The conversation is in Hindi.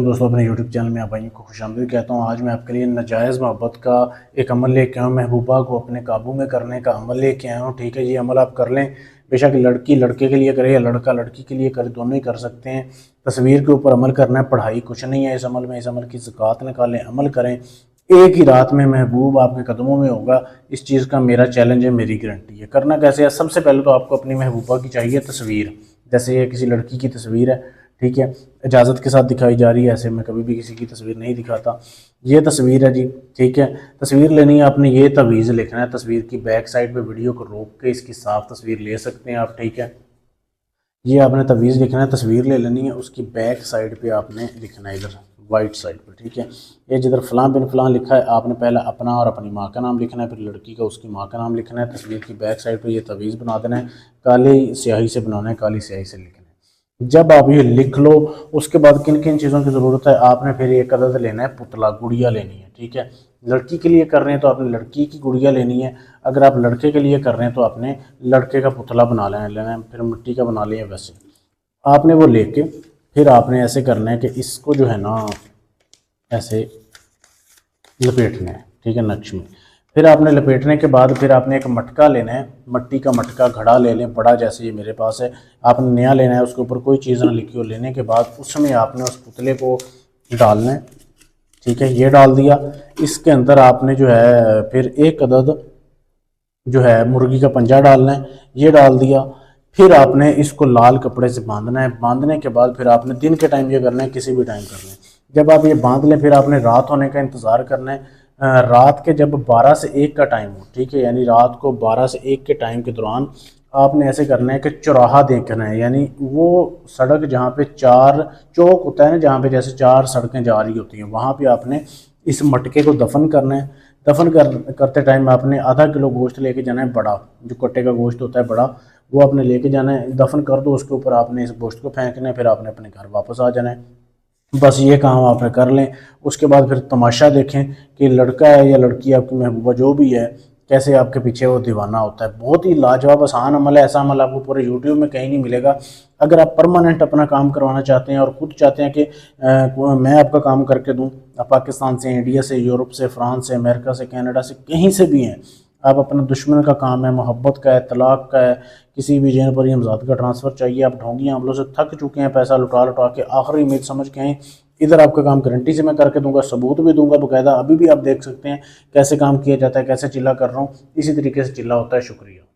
दोस्तों, अपने YouTube चैनल में आप भाइयों को खुशामदीद कहता हूँ। आज मैं आपके लिए नाजायज़ मोहब्बत का एक अमल लेके आया हूँ। महबूबा को अपने काबू में करने का अमल लेके आया हूँ। ठीक है, ये अमल आप कर लें। बेशक लड़की लड़के के लिए करे या लड़का लड़की के लिए करे, दोनों ही कर सकते हैं। तस्वीर के ऊपर अमल करना है, पढ़ाई कुछ नहीं है इस अमल में। इस अमल की ज़कात निकालें, अमल करें, एक ही रात में महबूब आपके कदमों में होगा। इस चीज़ का मेरा चैलेंज है, मेरी गारंटी है। करना कैसे है? सबसे पहले तो आपको अपनी महबूबा की चाहिए तस्वीर। जैसे ये किसी लड़की की तस्वीर है, ठीक है, इजाज़त के साथ दिखाई जा रही है। ऐसे मैं कभी भी किसी की तस्वीर नहीं दिखाता। ये तस्वीर है जी, ठीक है। तस्वीर लेनी है आपने, ये तवीज़ लिखना है। तस्वीर की बैक साइड पे वीडियो को रोक के इसकी साफ तस्वीर ले सकते हैं आप, ठीक है। ये आपने तवीज़ लिखना है, तस्वीर ले लेनी है, उसकी बैक साइड पे आपने लिखना है, इधर वाइट साइड पे, ठीक है। ये जिधर फ़लाँ बिन फ़लाँ लिखा है, आपने पहले अपना और अपनी माँ का नाम लिखना है, फिर लड़की का उसकी माँ का नाम लिखना है। तस्वीर की बैक साइड पे ये तवीज़ बना देना है, काली स्याही से बनाना है, काली स्याही से लिखना है। जब आप ये लिख लो, उसके बाद किन किन चीज़ों की ज़रूरत है, आपने फिर एक अदद लेना है, पुतला, गुड़िया लेनी है, ठीक है। लड़की के लिए कर रहे हैं तो आपने लड़की की गुड़िया लेनी है। अगर आप लड़के के लिए कर रहे हैं तो आपने लड़के का पुतला बना लेना है, फिर मिट्टी का बना लिया। वैसे आपने वो लेके फिर आपने ऐसे करना है कि इसको जो है ना ऐसे लपेटना है, ठीक है, नक्श में। फिर आपने लपेटने के बाद फिर आपने एक मटका लेना है, मट्टी का मटका, घड़ा ले लें बड़ा, जैसे ये मेरे पास है। आपने नया लेना है, उसके ऊपर कोई चीज़ ना लिखी हो। लेने के बाद उसमें आपने उस पुतले को डालना है, ठीक है। ये डाल दिया, इसके अंदर आपने जो है फिर एक अदद जो है मुर्गी का पंजा डालना है, ये डाल दिया। फिर आपने इसको लाल कपड़े से बांधना है। बांधने के बाद फिर आपने दिन के टाइम ये करना है, किसी भी टाइम करना है। जब आप ये बांध लें फिर आपने रात होने का इंतज़ार करना है। रात के जब 12 से 1 का टाइम हो, ठीक है, यानी रात को 12 से 1 के टाइम के दौरान आपने ऐसे करना है कि चौराहा देखना है, यानी वो सड़क जहाँ पे 4 चौक होता है ना, जहाँ पे जैसे 4 सड़कें जा रही होती हैं, वहाँ पे आपने इस मटके को दफन करना है। करते टाइम आपने आधा किलो गोश्त लेके जाना है, बड़ा जो कट्टे का गोश्त होता है बड़ा, वो आपने लेके जाना है। दफन कर दो, उसके ऊपर आपने इस गोश्त को फेंकना है, फिर आपने अपने घर वापस आ जाना है। बस ये काम आपने कर लें। उसके बाद फिर तमाशा देखें कि लड़का है या लड़की, आपकी महबूबा जो भी है, कैसे आपके पीछे वो दीवाना होता है। बहुत ही लाजवाब आसान अमल है। ऐसा अमल आपको पूरे यूट्यूब में कहीं नहीं मिलेगा। अगर आप परमानेंट अपना काम करवाना चाहते हैं और खुद चाहते हैं कि मैं आपका काम करके दूं, आप पाकिस्तान से, इंडिया से, यूरोप से, फ्रांस से, अमेरिका से, कनाडा से, कहीं से भी हैं, आप अपना दुश्मन का काम है, मोहब्बत का है, तलाक का है, किसी भी जगह पर हमजाद का ट्रांसफ़र चाहिए, आप ढोंगी हमलों से थक चुके हैं, पैसा लुटा लुटा के, आखिरी उम्मीद समझ के आए, इधर आपका काम गारंटी से मैं करके दूंगा, सबूत भी दूंगा बाकायदा। अभी भी आप देख सकते हैं कैसे काम किया जाता है, कैसे चिल्ला कर रहा हूँ, इसी तरीके से चिल्ला होता है। शुक्रिया।